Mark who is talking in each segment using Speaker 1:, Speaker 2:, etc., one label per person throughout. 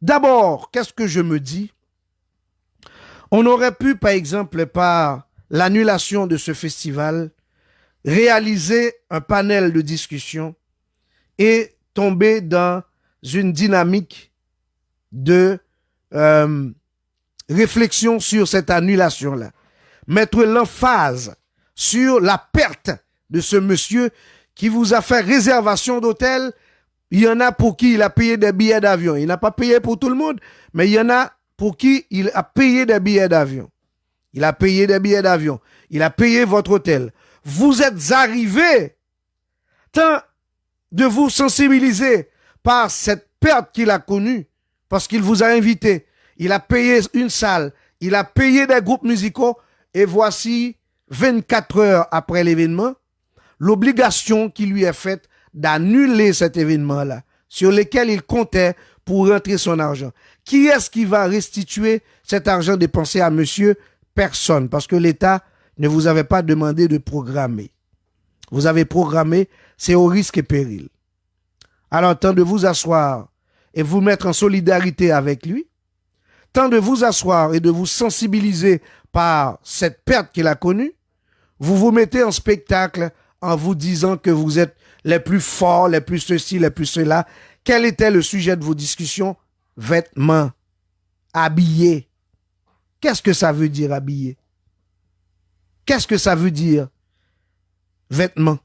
Speaker 1: D'abord, qu'est-ce que je me dis? On aurait pu, par exemple, par l'annulation de ce festival, réaliser un panel de discussion et tomber dans une dynamique de réflexion sur cette annulation-là. Mettre l'emphase sur la perte de ce monsieur qui vous a fait réservation d'hôtel. Il y en a pour qui il a payé des billets d'avion. Il n'a pas payé pour tout le monde, mais il y en a pour qui il a payé des billets d'avion. Il a payé des billets d'avion. Il a payé votre hôtel. Vous êtes arrivé tant de vous sensibiliser par cette perte qu'il a connue, parce qu'il vous a invité. Il a payé une salle, il a payé des groupes musicaux, et voici, 24 heures après l'événement, l'obligation qui lui est faite d'annuler cet événement-là, sur lequel il comptait pour rentrer son argent. Qui est-ce qui va restituer cet argent dépensé à monsieur? Personne, parce que l'État ne vous avait pas demandé de programmer. Vous avez programmé, c'est au risque et péril. Alors, temps de vous asseoir et vous mettre en solidarité avec lui, temps de vous asseoir et de vous sensibiliser par cette perte qu'il a connue, vous vous mettez en spectacle en vous disant que vous êtes les plus forts, les plus ceci, les plus cela. Quel était le sujet de vos discussions? Vêtements, habillés. Qu'est-ce que ça veut dire habillé? Qu'est-ce que ça veut dire vêtements?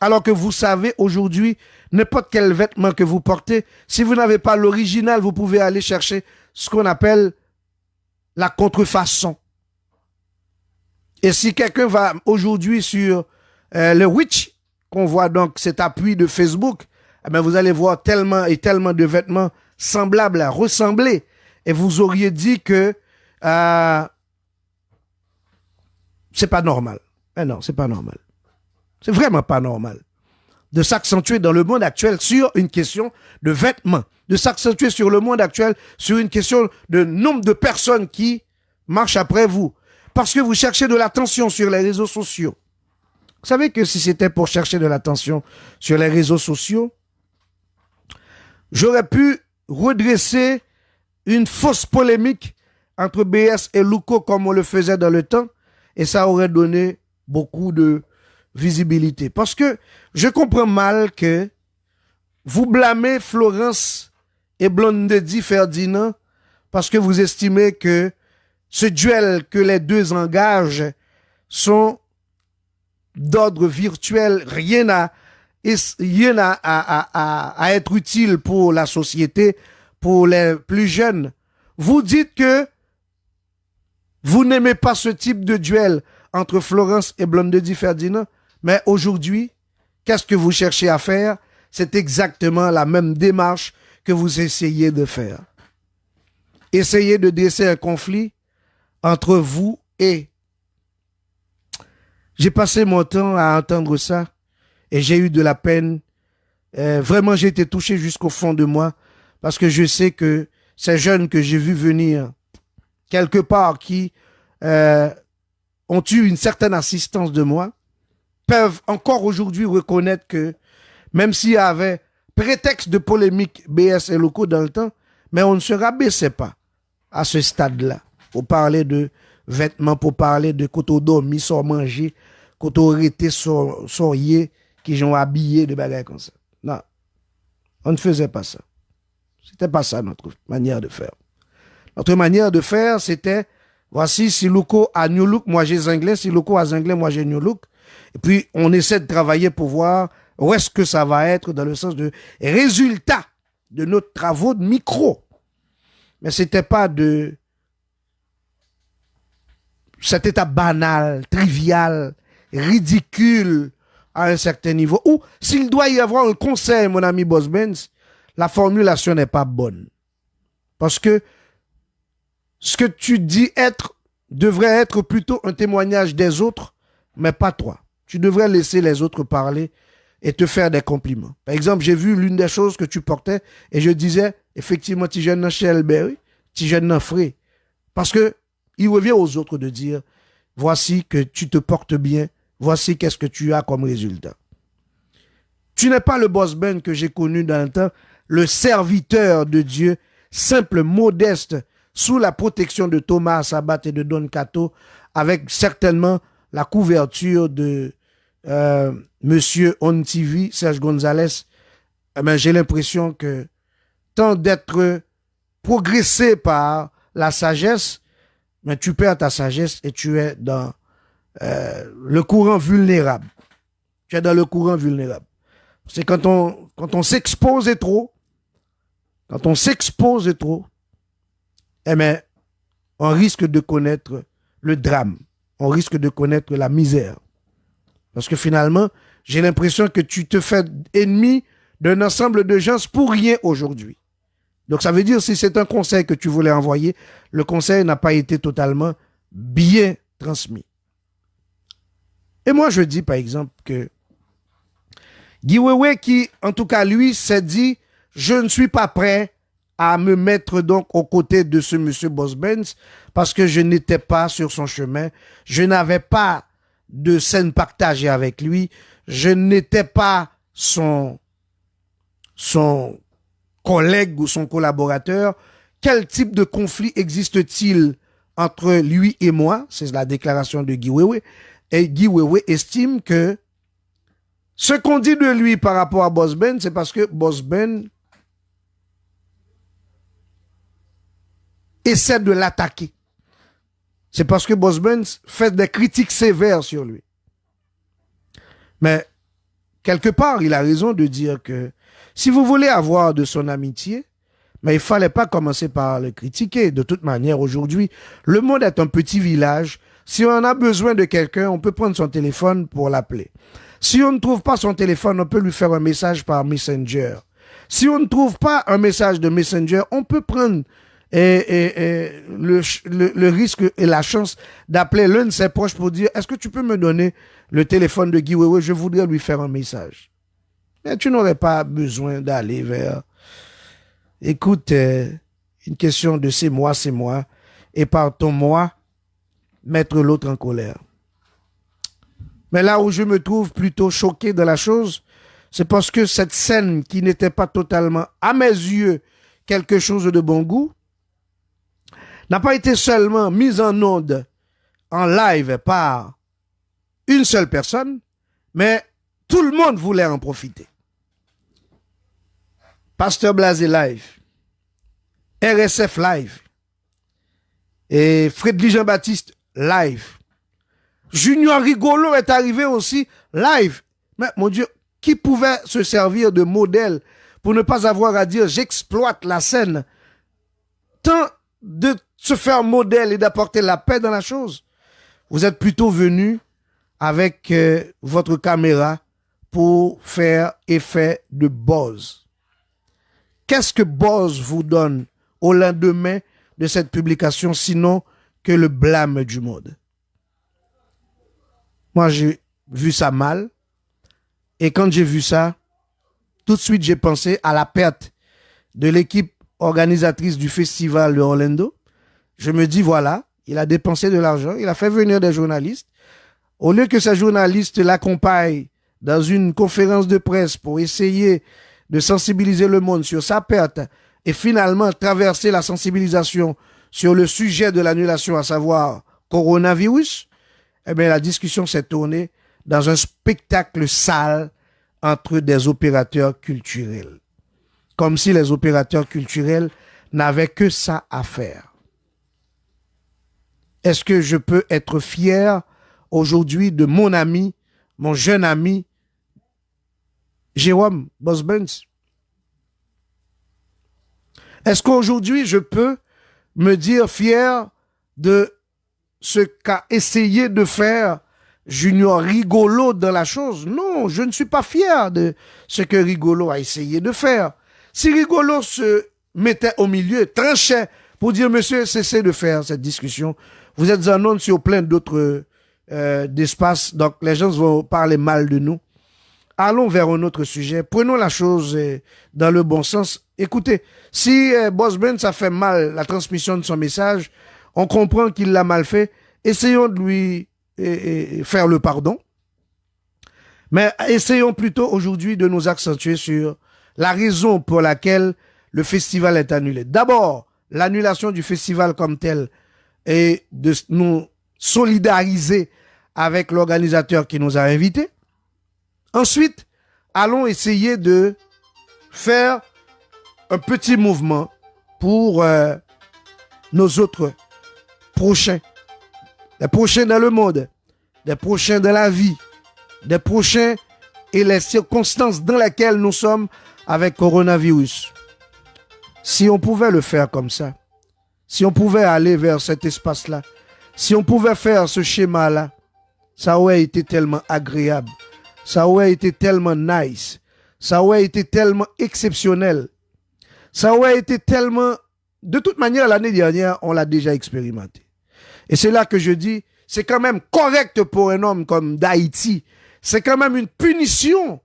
Speaker 1: Alors que vous savez aujourd'hui, n'importe quel vêtement que vous portez, si vous n'avez pas l'original, vous pouvez aller chercher ce qu'on appelle la contrefaçon. Et si quelqu'un va aujourd'hui sur le Witch, qu'on voit donc cet appui de Facebook, eh bien vous allez voir tellement et tellement de vêtements semblables, ressemblés. Et vous auriez dit que c'est pas normal. Mais non, c'est pas normal. C'est vraiment pas normal de s'accentuer dans le monde actuel sur une question de vêtements, de s'accentuer sur le monde actuel sur une question de nombre de personnes qui marchent après vous. Parce que vous cherchez de l'attention sur les réseaux sociaux. Vous savez que si c'était pour chercher de l'attention sur les réseaux sociaux, j'aurais pu redresser une fausse polémique entre BS et Luko comme on le faisait dans le temps, et ça aurait donné beaucoup de visibilité. Parce que je comprends mal que vous blâmez Florence et Blondedi Ferdinand parce que vous estimez que ce duel que les deux engagent sont d'ordre virtuel, rien à être utile pour la société, pour les plus jeunes. Vous dites que vous n'aimez pas ce type de duel entre Florence et Blondedi Ferdinand, mais aujourd'hui, qu'est-ce que vous cherchez à faire? C'est exactement la même démarche que vous essayez de faire. Essayez de dresser un conflit entre vous et... J'ai passé mon temps à entendre ça et j'ai eu de la peine. Vraiment, j'ai été touché jusqu'au fond de moi parce que je sais que ces jeunes que j'ai vus venir quelque part qui ont eu une certaine assistance de moi peuvent encore aujourd'hui reconnaître que même s'il y avait prétexte de polémique BS et locaux dans le temps, mais on ne se rabaissait pas à ce stade-là pour parler de vêtements, pour parler de koto dormi, sans manger, koto rété, sans yé, qui ont habillé de bagages comme ça. Non, on ne faisait pas ça. C'était pas ça notre manière de faire. Notre manière de faire, c'était, voici, si Luko a New Look, moi j'ai Zinglin, si Luko a Zinglin, moi j'ai New Look. Et puis, on essaie de travailler pour voir où est-ce que ça va être dans le sens de résultat de nos travaux de micro. Mais c'était pas de cet état banal, trivial, ridicule à un certain niveau. Ou s'il doit y avoir un conseil, mon ami Boss Benz, la formulation n'est pas bonne. Parce que ce que tu dis devrait être plutôt un témoignage des autres, mais pas toi. Tu devrais laisser les autres parler et te faire des compliments. Par exemple, j'ai vu l'une des choses que tu portais et je disais, effectivement, tu jeune chez Elberry, tu jeune frère. Parce que il revient aux autres de dire, voici que tu te portes bien, voici qu'est-ce que tu as comme résultat. Tu n'es pas le boss Ben que j'ai connu dans le temps, le serviteur de Dieu, simple, modeste, sous la protection de Thomas Sabat et de Don Cato, avec certainement la couverture de Monsieur On TV, Serge Gonzalez, j'ai l'impression que tant d'être progressé par la sagesse, mais tu perds ta sagesse et tu es dans le courant vulnérable. Tu es dans le courant vulnérable. C'est quand on s'expose trop, eh bien, on risque de connaître le drame. On risque de connaître la misère. Parce que finalement, j'ai l'impression que tu te fais ennemi d'un ensemble de gens pour rien aujourd'hui. Donc ça veut dire, si c'est un conseil que tu voulais envoyer, le conseil n'a pas été totalement bien transmis. Et moi, je dis, par exemple, que Guy Wewe, qui, en tout cas, lui, s'est dit, je ne suis pas prêt à me mettre donc aux côtés de ce monsieur Boss Benz parce que je n'étais pas sur son chemin. Je n'avais pas de scène partagée avec lui. Je n'étais pas son collègue ou son collaborateur. Quel type de conflit existe-t-il entre lui et moi? C'est la déclaration de Guy Wewe. Et Guy Wewe estime que ce qu'on dit de lui par rapport à Boss Ben, c'est parce que Boss Ben essaie de l'attaquer. C'est parce que Boss Ben fait des critiques sévères sur lui. Mais, quelque part, il a raison de dire que si vous voulez avoir de son amitié, mais il fallait pas commencer par le critiquer. De toute manière, aujourd'hui, le monde est un petit village. Si on a besoin de quelqu'un, on peut prendre son téléphone pour l'appeler. Si on ne trouve pas son téléphone, on peut lui faire un message par Messenger. Si on ne trouve pas un message de Messenger, on peut prendre le risque et la chance d'appeler l'un de ses proches pour dire, est-ce que tu peux me donner le téléphone de Guy Wewe? Je voudrais lui faire un message. Mais tu n'aurais pas besoin d'aller vers... Écoute, une question de c'est moi, et par ton moi, mettre l'autre en colère. Mais là où je me trouve plutôt choqué de la chose, c'est parce que cette scène qui n'était pas totalement, à mes yeux, quelque chose de bon goût, n'a pas été seulement mise en onde, en live par une seule personne, mais tout le monde voulait en profiter. Pasteur Blasé live, RSF live, et Frédéric Jean-Baptiste live. Junior Rigolo est arrivé aussi live. Mais mon Dieu, qui pouvait se servir de modèle pour ne pas avoir à dire j'exploite la scène, tant de se faire modèle et d'apporter la paix dans la chose. Vous êtes plutôt venu avec votre caméra pour faire effet de buzz. Qu'est-ce que buzz vous donne au lendemain de cette publication, sinon que le blâme du monde? Moi, j'ai vu ça mal. Et quand j'ai vu ça, tout de suite, j'ai pensé à la perte de l'équipe organisatrice du festival de Orlando. Je me dis, voilà, il a dépensé de l'argent, il a fait venir des journalistes. Au lieu que ces journalistes l'accompagnent dans une conférence de presse pour essayer de sensibiliser le monde sur sa perte et finalement traverser la sensibilisation sur le sujet de l'annulation, à savoir coronavirus, eh bien, la discussion s'est tournée dans un spectacle sale entre des opérateurs culturels. Comme si les opérateurs culturels n'avaient que ça à faire. Est-ce que je peux être fier aujourd'hui de mon ami, mon jeune ami, Jérôme Boss Benz? Est-ce qu'aujourd'hui je peux me dire fier de ce qu'a essayé de faire Junior Rigolo dans la chose? Non, je ne suis pas fier de ce que Rigolo a essayé de faire. Si Rigolo se mettait au milieu, tranchait pour dire, monsieur, cessez de faire cette discussion. Vous êtes en onde sur plein d'autres d'espaces, donc les gens vont parler mal de nous. Allons vers un autre sujet. Prenons la chose dans le bon sens. Écoutez, si Boss Ben, ça fait mal la transmission de son message, on comprend qu'il l'a mal fait. Essayons de lui faire le pardon. Mais essayons plutôt aujourd'hui de nous accentuer sur la raison pour laquelle le festival est annulé. D'abord, l'annulation du festival comme tel et de nous solidariser avec l'organisateur qui nous a invités. Ensuite, allons essayer de faire un petit mouvement pour nos autres prochains. Les prochains dans le monde, des prochains dans la vie, des prochains et les circonstances dans lesquelles nous sommes avec coronavirus. Si on pouvait le faire comme ça, si on pouvait aller vers cet espace-là, si on pouvait faire ce schéma-là, ça aurait été tellement agréable, ça aurait été tellement nice, ça aurait été tellement exceptionnel, ça aurait été tellement... De toute manière, l'année dernière, on l'a déjà expérimenté. Et c'est là que je dis, c'est quand même correct pour un homme comme d'Haïti. C'est quand même une punition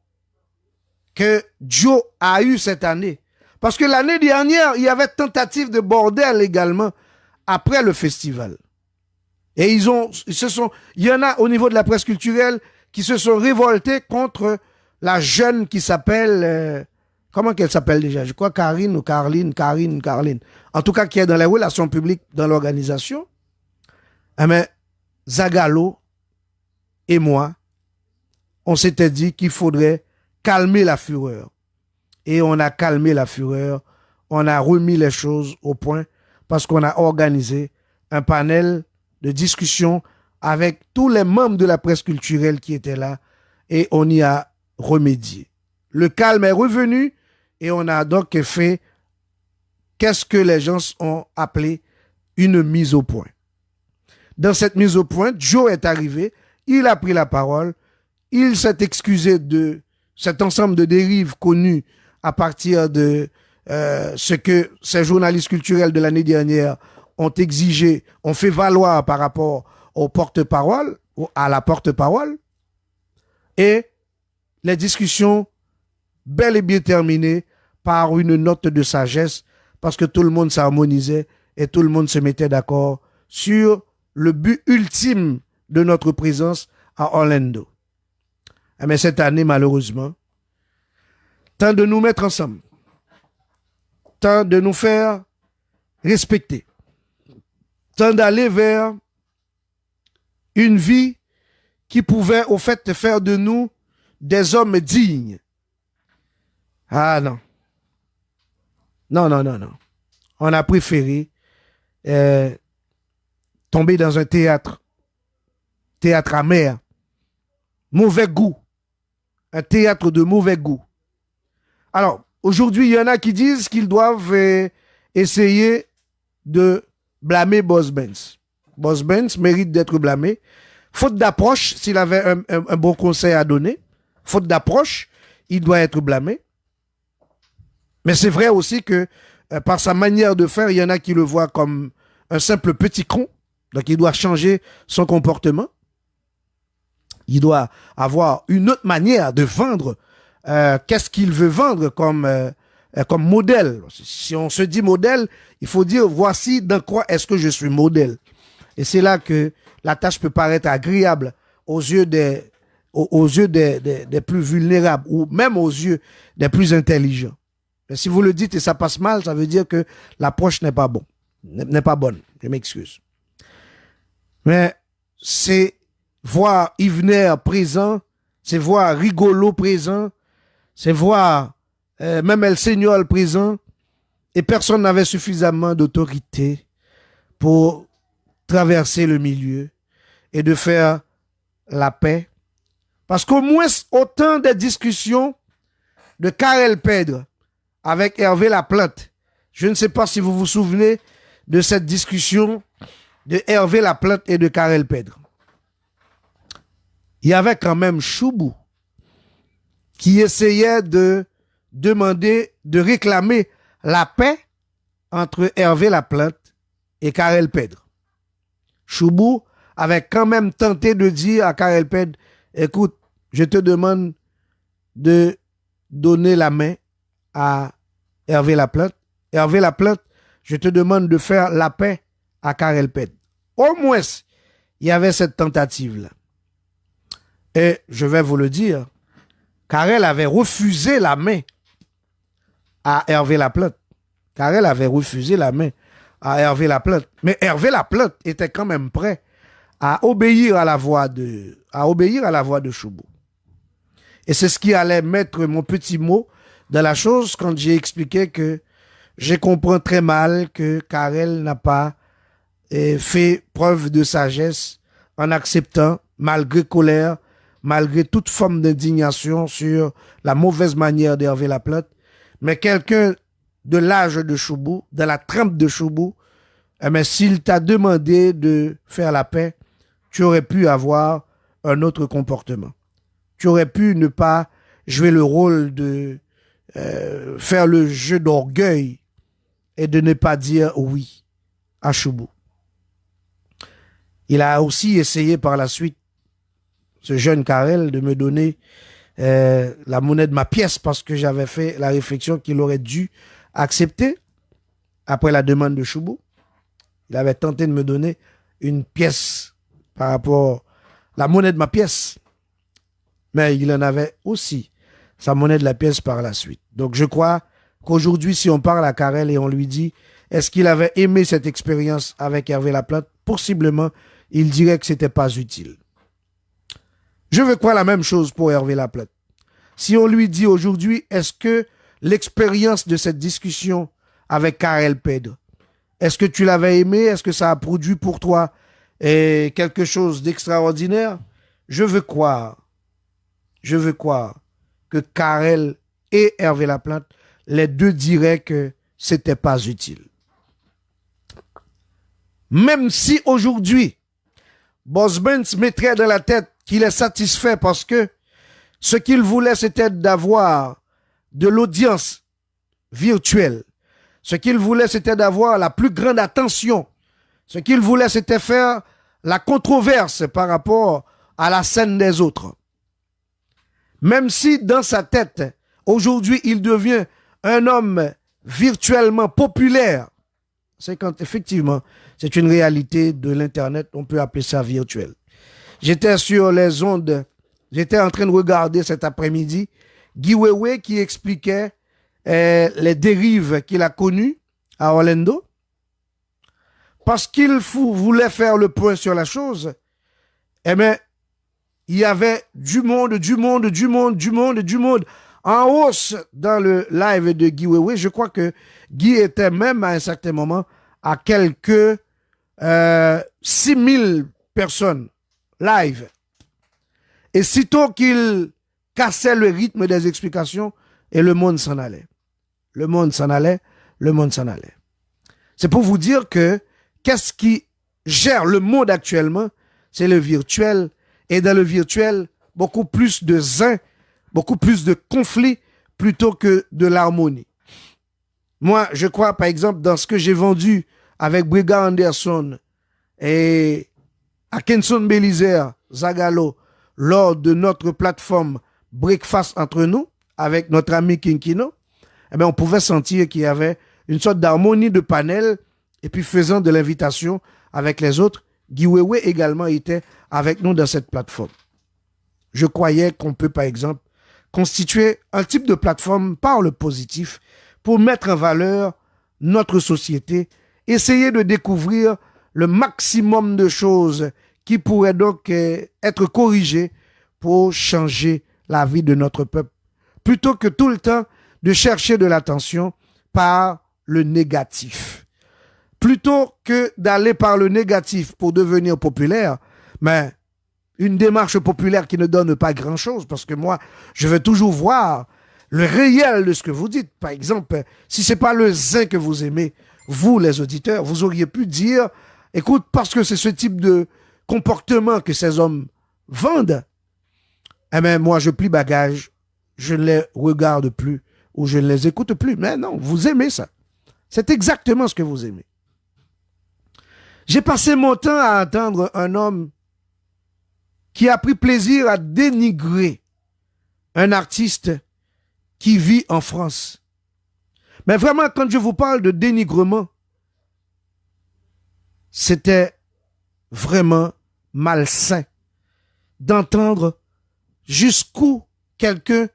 Speaker 1: que Joe a eue cette année. Parce que l'année dernière, il y avait tentative de bordel également après le festival. Et il y en a au niveau de la presse culturelle qui se sont révoltés contre la jeune qui s'appelle, comment qu'elle s'appelle déjà? Je crois Karine ou Carline. En tout cas, qui est dans les relations publiques dans l'organisation. Mais Zagalo et moi, on s'était dit qu'il faudrait calmer la fureur. Et on a calmé la fureur, on a remis les choses au point parce qu'on a organisé un panel de discussion avec tous les membres de la presse culturelle qui étaient là et on y a remédié. Le calme est revenu et on a donc fait qu'est-ce que les gens ont appelé une mise au point. Dans cette mise au point, Joe est arrivé, il a pris la parole, il s'est excusé de cet ensemble de dérives connues à partir de ce que ces journalistes culturels de l'année dernière ont exigé, ont fait valoir par rapport au porte-parole, à la porte-parole. Et les discussions bel et bien terminées par une note de sagesse parce que tout le monde s'harmonisait et tout le monde se mettait d'accord sur le but ultime de notre présence à Orlando. Mais cette année, malheureusement, temps de nous mettre ensemble, temps de nous faire respecter, temps d'aller vers une vie qui pouvait au fait faire de nous des hommes dignes. Ah non. Non. On a préféré tomber dans un théâtre amer, mauvais goût, un théâtre de mauvais goût. Alors, aujourd'hui, il y en a qui disent qu'ils doivent essayer de blâmer Boss Benz. Boss Benz mérite d'être blâmé. Faute d'approche, s'il avait un bon conseil à donner, faute d'approche, il doit être blâmé. Mais c'est vrai aussi que par sa manière de faire, il y en a qui le voient comme un simple petit con. Donc, il doit changer son comportement. Il doit avoir une autre manière de vendre. Qu'est-ce qu'il veut vendre comme modèle? Si on se dit modèle, il faut dire voici dans quoi est-ce que je suis modèle. Et c'est là que la tâche peut paraître agréable aux yeux des plus vulnérables ou même aux yeux des plus intelligents. Mais si vous le dites et ça passe mal, ça veut dire que l'approche n'est pas bonne. Je m'excuse. Mais c'est voir Yvener présent, c'est voir Rigolo présent, c'est voir même El Señor présent, et personne n'avait suffisamment d'autorité pour traverser le milieu et de faire la paix. Parce qu'au moins, autant de discussions de Karel Pedre avec Hervé Laplante, je ne sais pas si vous vous souvenez de cette discussion de Hervé Laplante et de Karel Pedre. Il y avait quand même Choubou qui essayait de demander, de réclamer la paix entre Hervé Laplante et Karel Pedre. Choubou avait quand même tenté de dire à Karel Pedre, écoute, je te demande de donner la main à Hervé Laplante. Hervé Laplante, je te demande de faire la paix à Karel Pedre. Au moins, il y avait cette tentative-là. Et je vais vous le dire, Karel avait refusé la main à Hervé Laplante. Karel avait refusé la main à Hervé Laplante. Mais Hervé Laplante était quand même prêt à obéir à la voix de Choubou. Et c'est ce qui allait mettre mon petit mot dans la chose quand j'ai expliqué que je comprends très mal que Karel n'a pas fait preuve de sagesse en acceptant, malgré colère, malgré toute forme d'indignation sur la mauvaise manière d'Hervé Laplante, mais quelqu'un de l'âge de Choubou, de la trempe de Choubou, s'il t'a demandé de faire la paix, tu aurais pu avoir un autre comportement. Tu aurais pu ne pas jouer le rôle de faire le jeu d'orgueil et de ne pas dire oui à Choubou. Il a aussi essayé par la suite, ce jeune Karel, de me donner la monnaie de ma pièce parce que j'avais fait la réflexion qu'il aurait dû accepter après la demande de Choubou. Il avait tenté de me donner une pièce par rapport à la monnaie de ma pièce. Mais il en avait aussi sa monnaie de la pièce par la suite. Donc je crois qu'aujourd'hui, si on parle à Karel et on lui dit est-ce qu'il avait aimé cette expérience avec Hervé Laplante, possiblement, il dirait que c'était pas utile. Je veux croire la même chose pour Hervé Laplante. Si on lui dit aujourd'hui, est-ce que l'expérience de cette discussion avec Karel Pedre, est-ce que tu l'avais aimé? Est-ce que ça a produit pour toi quelque chose d'extraordinaire? Je veux croire que Karel et Hervé Laplante, les deux diraient que c'était pas utile. Même si aujourd'hui, Boss Benz mettrait dans la tête qu'il est satisfait parce que ce qu'il voulait, c'était d'avoir de l'audience virtuelle. Ce qu'il voulait, c'était d'avoir la plus grande attention. Ce qu'il voulait, c'était faire la controverse par rapport à la scène des autres. Même si dans sa tête, aujourd'hui, il devient un homme virtuellement populaire, c'est quand effectivement, c'est une réalité de l'Internet, on peut appeler ça virtuel. J'étais sur les ondes, j'étais en train de regarder cet après-midi Guy Wewe qui expliquait les dérives qu'il a connues à Orlando. Parce qu'il voulait faire le point sur la chose, il y avait du monde en hausse dans le live de Guy Wewe. Je crois que Guy était même à un certain moment à quelques 6000 personnes live. Et sitôt qu'il cassait le rythme des explications, et le monde s'en allait. Le monde s'en allait. C'est pour vous dire que qu'est-ce qui gère le monde actuellement? C'est le virtuel. Et dans le virtuel, beaucoup plus de zin, beaucoup plus de conflits plutôt que de l'harmonie. Moi, je crois, par exemple, dans ce que j'ai vendu avec Brigard Anderson et Akenson Belizer Zagalo lors de notre plateforme Breakfast entre nous, avec notre ami Kinkino, on pouvait sentir qu'il y avait une sorte d'harmonie de panel et puis faisant de l'invitation avec les autres. Guy Wewe également était avec nous dans cette plateforme. Je croyais qu'on peut, par exemple, constituer un type de plateforme par le positif pour mettre en valeur notre société, essayer de découvrir le maximum de choses qui pourraient donc être corrigées pour changer la vie de notre peuple, plutôt que tout le temps de chercher de l'attention par le négatif. Plutôt que d'aller par le négatif pour devenir populaire, mais une démarche populaire qui ne donne pas grand-chose, parce que moi, je veux toujours voir le réel de ce que vous dites. Par exemple, si c'est pas le zin que vous aimez, vous, les auditeurs, vous auriez pu dire, écoute, parce que c'est ce type de comportement que ces hommes vendent, moi, je plie bagage, je ne les regarde plus, ou je ne les écoute plus. Mais non, vous aimez ça. C'est exactement ce que vous aimez. J'ai passé mon temps à entendre un homme qui a pris plaisir à dénigrer un artiste qui vit en France. Mais vraiment, quand je vous parle de dénigrement, c'était vraiment malsain d'entendre jusqu'où quelqu'un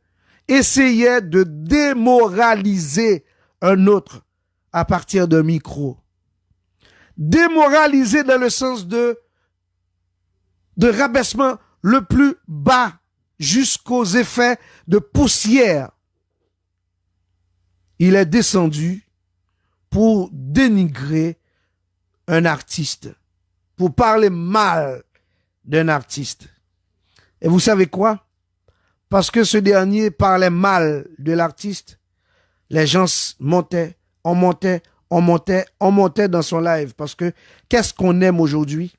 Speaker 1: essayait de démoraliser un autre à partir d'un micro. Démoralisé dans le sens de rabaissement le plus bas jusqu'aux effets de poussière. Il est descendu pour dénigrer un artiste, pour parler mal d'un artiste. Et vous savez quoi? Parce que ce dernier parlait mal de l'artiste, les gens montaient, on montait dans son live. Parce que qu'est-ce qu'on aime aujourd'hui?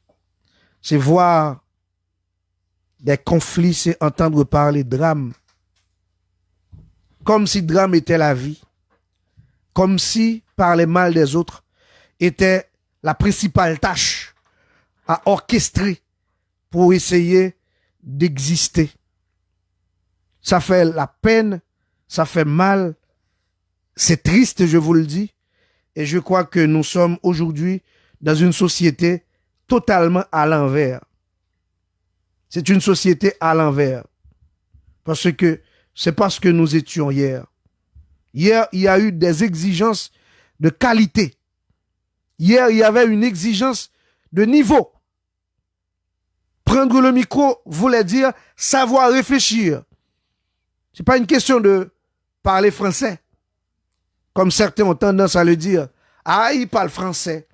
Speaker 1: C'est voir des conflits, c'est entendre parler de drame. Comme si drame était la vie. Comme si parler mal des autres était la principale tâche à orchestrer pour essayer d'exister. Ça fait la peine, ça fait mal, c'est triste, je vous le dis, et je crois que nous sommes aujourd'hui dans une société totalement à l'envers. C'est une société à l'envers. Parce que c'est pas ce que nous étions hier. Hier, il y a eu des exigences de qualité. Hier, il y avait une exigence de niveau. Prendre le micro voulait dire savoir réfléchir. C'est pas une question de parler français. Comme certains ont tendance à le dire. Ah, il parle français.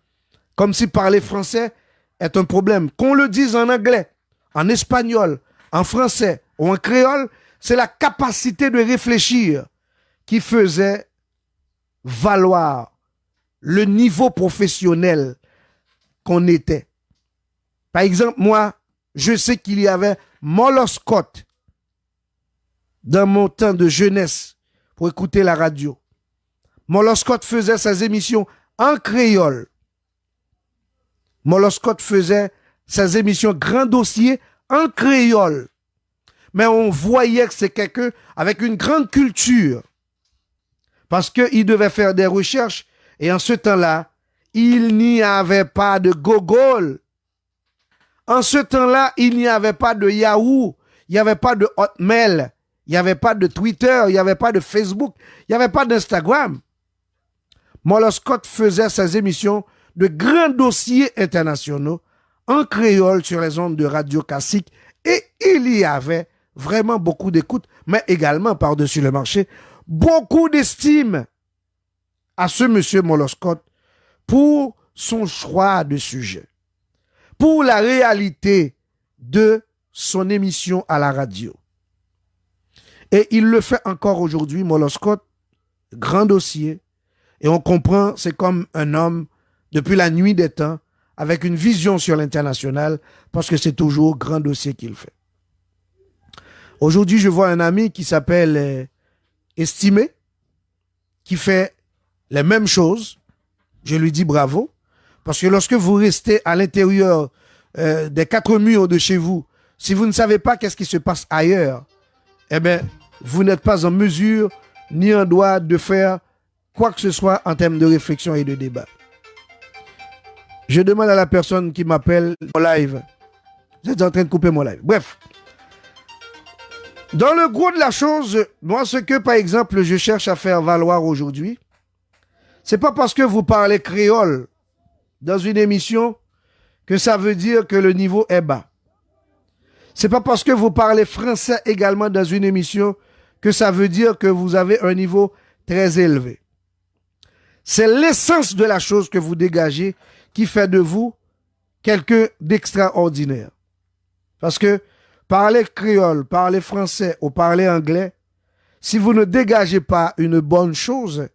Speaker 1: Comme si parler français est un problème. Qu'on le dise en anglais, en espagnol, en français ou en créole, c'est la capacité de réfléchir qui faisait valoir le niveau professionnel qu'on était. Par exemple, moi, je sais qu'il y avait Molo Scott dans mon temps de jeunesse pour écouter la radio. Molo Scott faisait ses émissions en créole. Molo Scott faisait ses émissions grand dossier en créole. Mais on voyait que c'est quelqu'un avec une grande culture. Parce qu'il devait faire des recherches. Et en ce temps-là, il n'y avait pas de Google. En ce temps-là, il n'y avait pas de Yahoo. Il n'y avait pas de Hotmail. Il n'y avait pas de Twitter. Il n'y avait pas de Facebook. Il n'y avait pas d'Instagram. Molo Scott faisait ses émissions de grands dossiers internationaux en créole sur les ondes de radio classique. Et il y avait vraiment beaucoup d'écoute, mais également, par-dessus le marché, beaucoup d'estime à ce monsieur Molo Scott pour son choix de sujet, pour la réalité de son émission à la radio. Et il le fait encore aujourd'hui, Molo Scott, grand dossier, et on comprend, c'est comme un homme depuis la nuit des temps, avec une vision sur l'international, parce que c'est toujours grand dossier qu'il fait. Aujourd'hui, je vois un ami qui s'appelle Estimé, qui fait les mêmes choses. Je lui dis bravo, parce que lorsque vous restez à l'intérieur des quatre murs de chez vous, si vous ne savez pas qu'est-ce qui se passe ailleurs, eh bien, vous n'êtes pas en mesure ni en droit de faire quoi que ce soit en termes de réflexion et de débat. Je demande à la personne qui m'appelle mon live. Vous êtes en train de couper mon live. Bref. Dans le gros de la chose, moi, ce que, par exemple, je cherche à faire valoir aujourd'hui, c'est pas parce que vous parlez créole dans une émission que ça veut dire que le niveau est bas. C'est pas parce que vous parlez français également dans une émission que ça veut dire que vous avez un niveau très élevé. C'est l'essence de la chose que vous dégagez qui fait de vous quelqu'un d'extraordinaire. Parce que parler créole, parler français ou parler anglais, si vous ne dégagez pas une bonne chose,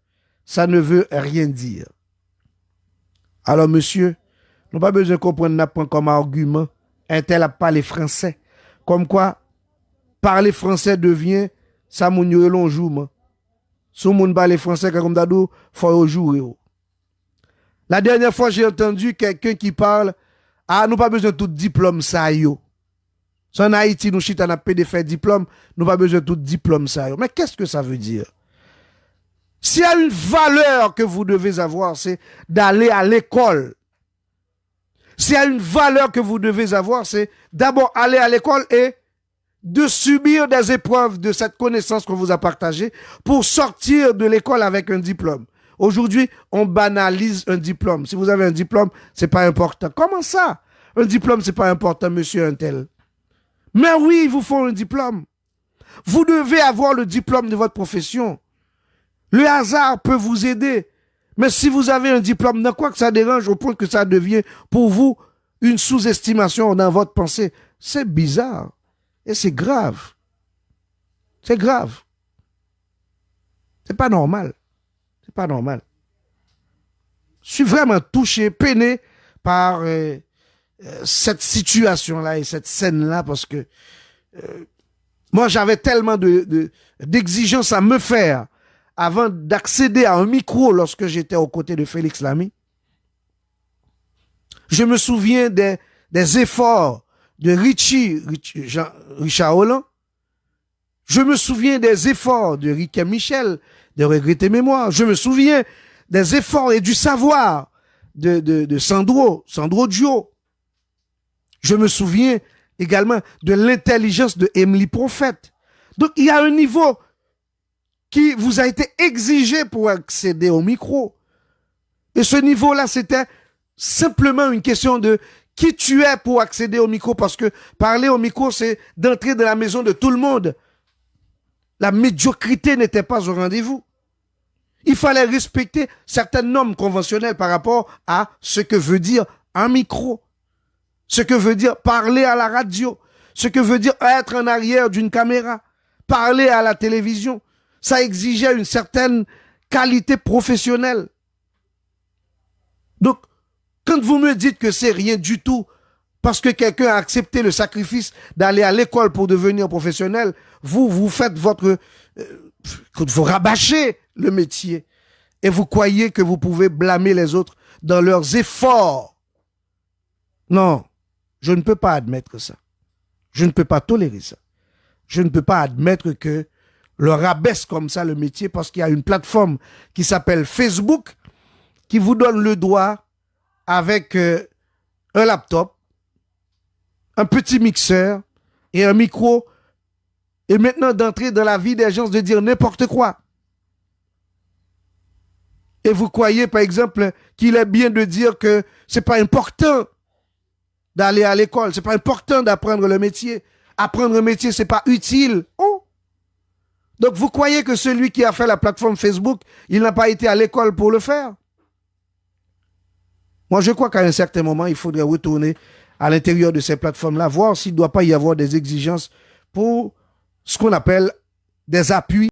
Speaker 1: ça ne veut rien dire. Alors, monsieur, nous n'avons pas besoin de comprendre n'importe comme argument un tel a parlé français. Comme quoi, parler français devient ça moun yo long jour. Si moun parle français comme d'ado, faut jouer. La dernière fois, j'ai entendu quelqu'un qui parle, ah, nous pas besoin de tout diplôme ça yo. Si en Haïti, nous chita n'a pas de faire diplôme, nous pas besoin de tout diplôme ça yo. Mais qu'est-ce que ça veut dire? S'il y a une valeur que vous devez avoir, c'est d'aller à l'école. S'il y a une valeur que vous devez avoir, c'est d'abord aller à l'école et de subir des épreuves de cette connaissance qu'on vous a partagée pour sortir de l'école avec un diplôme. Aujourd'hui, on banalise un diplôme. Si vous avez un diplôme, c'est pas important. Comment ça? Un diplôme, c'est pas important, monsieur un tel. Mais oui, il vous faut un diplôme. Vous devez avoir le diplôme de votre profession. Le hasard peut vous aider. Mais si vous avez un diplôme, dans quoi que ça dérange au point que ça devient pour vous une sous-estimation dans votre pensée, c'est bizarre. Et c'est grave. C'est grave. C'est pas normal. C'est pas normal. Je suis vraiment touché, peiné par cette situation-là et cette scène-là parce que moi, j'avais tellement d'exigences à me faire avant d'accéder à un micro lorsque j'étais aux côtés de Félix Lamy. Je me souviens des efforts de Richard Holland. Je me souviens des efforts de Riquet Michel, de Regretter Mémoire. Je me souviens des efforts et du savoir de Sandro Dio. Je me souviens également de l'intelligence de Emily Prophète. Donc, il y a un niveau qui vous a été exigé pour accéder au micro. Et ce niveau-là, c'était simplement une question de qui tu es pour accéder au micro, parce que parler au micro, c'est d'entrer dans la maison de tout le monde. La médiocrité n'était pas au rendez-vous. Il fallait respecter certaines normes conventionnelles par rapport à ce que veut dire un micro, ce que veut dire parler à la radio, ce que veut dire être en arrière d'une caméra, parler à la télévision. Ça exigeait une certaine qualité professionnelle. Donc, quand vous me dites que c'est rien du tout, parce que quelqu'un a accepté le sacrifice d'aller à l'école pour devenir professionnel, vous faites vous rabâchez le métier et vous croyez que vous pouvez blâmer les autres dans leurs efforts. Non, je ne peux pas admettre ça. Je ne peux pas tolérer ça. Je ne peux pas admettre que le rabaisse comme ça le métier parce qu'il y a une plateforme qui s'appelle Facebook qui vous donne le droit avec un laptop, un petit mixeur et un micro et maintenant d'entrer dans la vie des gens, de dire n'importe quoi. Et vous croyez par exemple qu'il est bien de dire que c'est pas important d'aller à l'école, c'est pas important d'apprendre le métier. Apprendre un métier, c'est pas utile. Oh! Donc vous croyez que celui qui a fait la plateforme Facebook, il n'a pas été à l'école pour le faire? Moi, je crois qu'à un certain moment, il faudrait retourner à l'intérieur de ces plateformes-là, voir s'il ne doit pas y avoir des exigences pour ce qu'on appelle des appuis